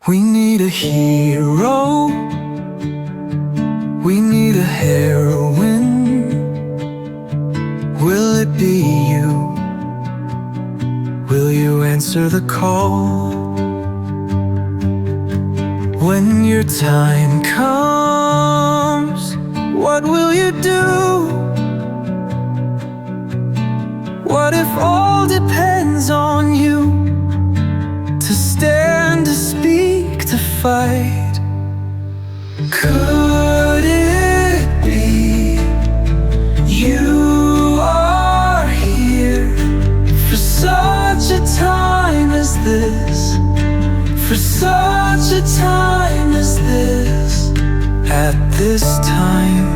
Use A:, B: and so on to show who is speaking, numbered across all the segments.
A: We need a hero, we need a heroine. Will it be you? Will you answer the call? When your time comes, what will you do? What if all depends on you? To stand, to speak, to fight. Could it be you are here for such a time as this? For such a time as this. At this time,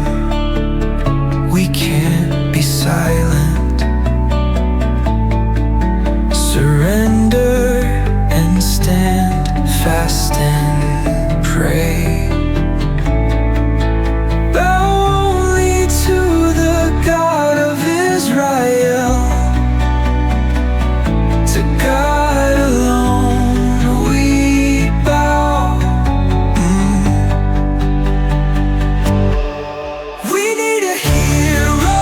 A: we can't be silent. Surrender and stand fast and pray. Bow only to the God of Israel. To God alone we bow. We need a hero,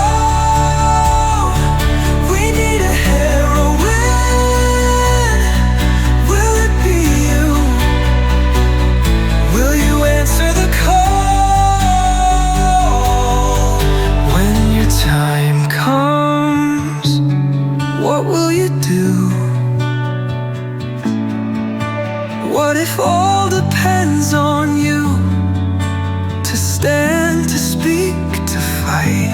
A: we need a heroine. Will it be you? Will you answer the call? When your time comes, what will you do? What if all depends on you? To stand, to speak, to fight.